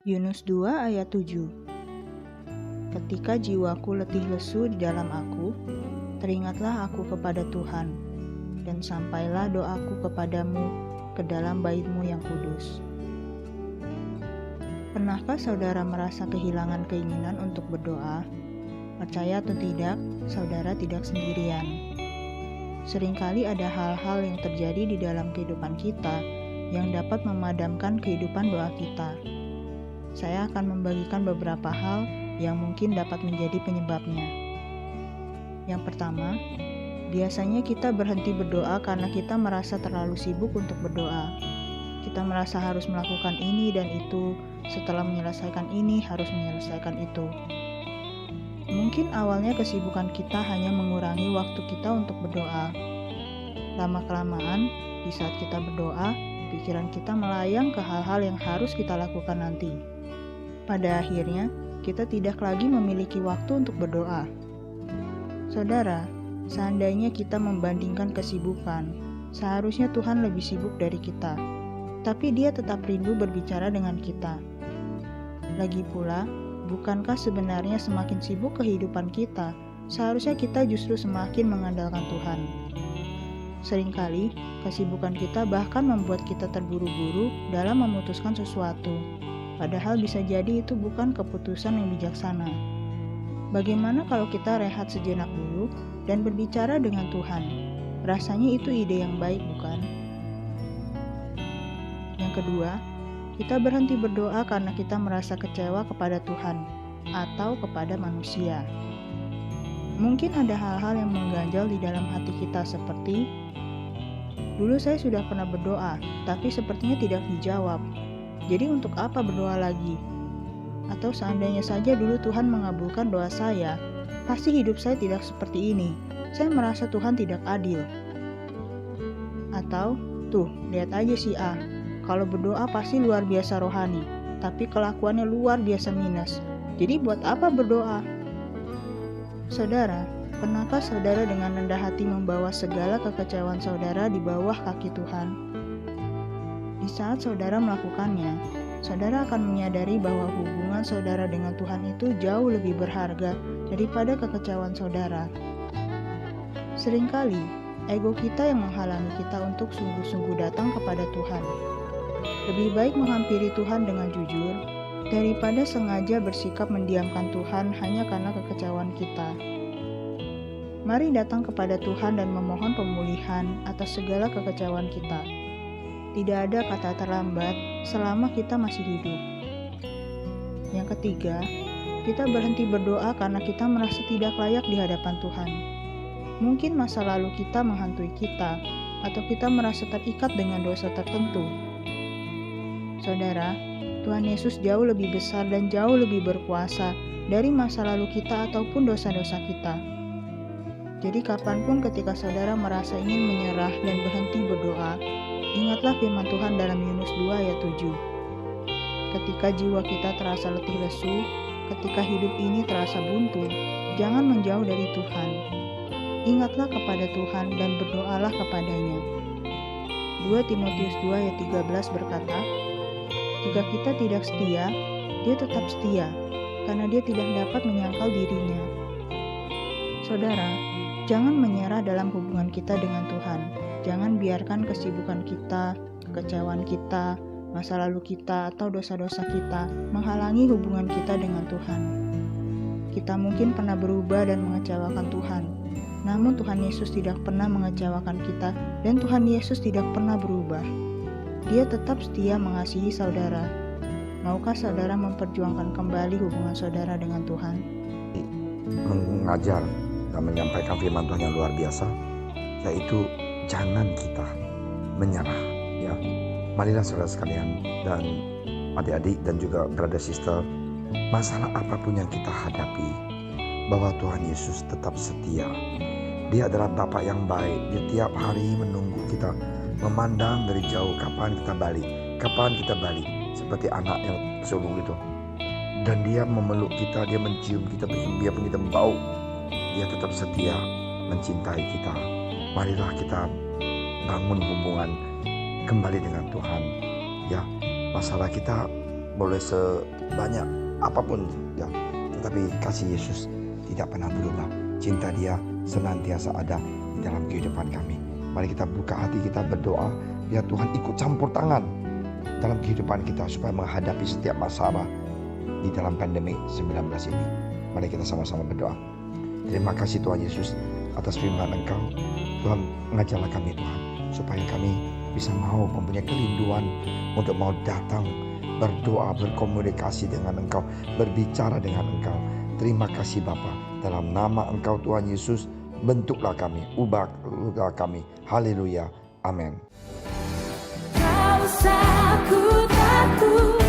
Yunus 2 ayat 7. Ketika jiwaku letih lesu di dalam aku, teringatlah aku kepada Tuhan, dan sampailah doaku kepadamu ke dalam bait-Mu yang kudus. Pernahkah saudara merasa kehilangan keinginan untuk berdoa? Percaya atau tidak, saudara tidak sendirian. Seringkali ada hal-hal yang terjadi di dalam kehidupan kita yang dapat memadamkan kehidupan doa kita. Saya akan membagikan beberapa hal yang mungkin dapat menjadi penyebabnya. Yang pertama, biasanya kita berhenti berdoa karena kita merasa terlalu sibuk untuk berdoa. Kita merasa harus melakukan ini dan itu, setelah menyelesaikan ini harus menyelesaikan itu. Mungkin awalnya kesibukan kita hanya mengurangi waktu kita untuk berdoa. Lama-kelamaan, di saat kita berdoa, pikiran kita melayang ke hal-hal yang harus kita lakukan nanti. Pada akhirnya, kita tidak lagi memiliki waktu untuk berdoa. Saudara, seandainya kita membandingkan kesibukan, seharusnya Tuhan lebih sibuk dari kita. Tapi Dia tetap rindu berbicara dengan kita. Lagi pula, bukankah sebenarnya semakin sibuk kehidupan kita, seharusnya kita justru semakin mengandalkan Tuhan. Seringkali, kesibukan kita bahkan membuat kita terburu-buru dalam memutuskan sesuatu. Padahal bisa jadi itu bukan keputusan yang bijaksana. Bagaimana kalau kita rehat sejenak dulu dan berbicara dengan Tuhan? Rasanya itu ide yang baik, bukan? Yang kedua, kita berhenti berdoa karena kita merasa kecewa kepada Tuhan atau kepada manusia. Mungkin ada hal-hal yang mengganjal di dalam hati kita seperti, dulu saya sudah pernah berdoa, tapi sepertinya tidak dijawab. Jadi untuk apa berdoa lagi? Atau seandainya saja dulu Tuhan mengabulkan doa saya, pasti hidup saya tidak seperti ini. Saya merasa Tuhan tidak adil. Atau, tuh, lihat aja si A. Kalau berdoa pasti luar biasa rohani, tapi kelakuannya luar biasa minus. Jadi buat apa berdoa? Saudara, pernahkah saudara dengan rendah hati membawa segala kekecewaan saudara di bawah kaki Tuhan? Di saat saudara melakukannya, saudara akan menyadari bahwa hubungan saudara dengan Tuhan itu jauh lebih berharga daripada kekecewaan saudara. Seringkali, ego kita yang menghalangi kita untuk sungguh-sungguh datang kepada Tuhan. Lebih baik menghampiri Tuhan dengan jujur, daripada sengaja bersikap mendiamkan Tuhan hanya karena kekecewaan kita. Mari datang kepada Tuhan dan memohon pemulihan atas segala kekecewaan kita. Tidak ada kata terlambat selama kita masih hidup. Yang ketiga, kita berhenti berdoa karena kita merasa tidak layak di hadapan Tuhan. Mungkin masa lalu kita menghantui kita, atau kita merasa terikat dengan dosa tertentu. Saudara, Tuhan Yesus jauh lebih besar dan jauh lebih berkuasa dari masa lalu kita ataupun dosa-dosa kita. Jadi kapanpun ketika saudara merasa ingin menyerah dan berhenti berdoa, ingatlah firman Tuhan dalam Yunus 2 ayat 7. Ketika jiwa kita terasa letih lesu, ketika hidup ini terasa buntu, jangan menjauh dari Tuhan. Ingatlah kepada Tuhan dan berdoalah kepadanya. 2 Timotius 2 ayat 13 berkata, jika kita tidak setia, Dia tetap setia, karena Dia tidak dapat menyangkal dirinya. Saudara, jangan menyerah dalam hubungan kita dengan Tuhan. Jangan biarkan kesibukan kita, kekecewaan kita, masa lalu kita, atau dosa-dosa kita menghalangi hubungan kita dengan Tuhan. Kita mungkin pernah berubah dan mengecewakan Tuhan, namun Tuhan Yesus tidak pernah mengecewakan kita dan Tuhan Yesus tidak pernah berubah. Dia tetap setia mengasihi saudara. Maukah saudara memperjuangkan kembali hubungan saudara dengan Tuhan? Mengajar dan menyampaikan firman Tuhan yang luar biasa, yaitu jangan kita menyerah, ya. Marilah saudara sekalian dan adik-adik dan juga brother sister, masalah apapun yang kita hadapi, bahwa Tuhan Yesus tetap setia. Dia adalah Bapa yang baik. Dia tiap hari menunggu kita, memandang dari jauh kapan kita balik, seperti anak yang sulung itu. Dan Dia memeluk kita, Dia mencium kita, biarpun kita bau, Dia tetap setia mencintai kita. Marilah kita bangun hubungan kembali dengan Tuhan. Ya, masalah kita boleh sebanyak apapun ya, tetapi kasih Yesus tidak pernah berubah. Cinta Dia senantiasa ada di dalam kehidupan kami. Mari kita buka hati kita berdoa, biar Tuhan ikut campur tangan dalam kehidupan kita supaya menghadapi setiap masalah di dalam pandemi 19 ini. Mari kita sama-sama berdoa. Terima kasih Tuhan Yesus atas firman Engkau. Tuhan, mengajarlah kami Tuhan, supaya kami bisa mau mempunyai kerinduan untuk mau datang berdoa, berkomunikasi dengan Engkau, berbicara dengan Engkau. Terima kasih Bapa, dalam nama Engkau Tuhan Yesus, bentuklah kami, ubahlah kami. Haleluya, amin. Kau usah ku takut.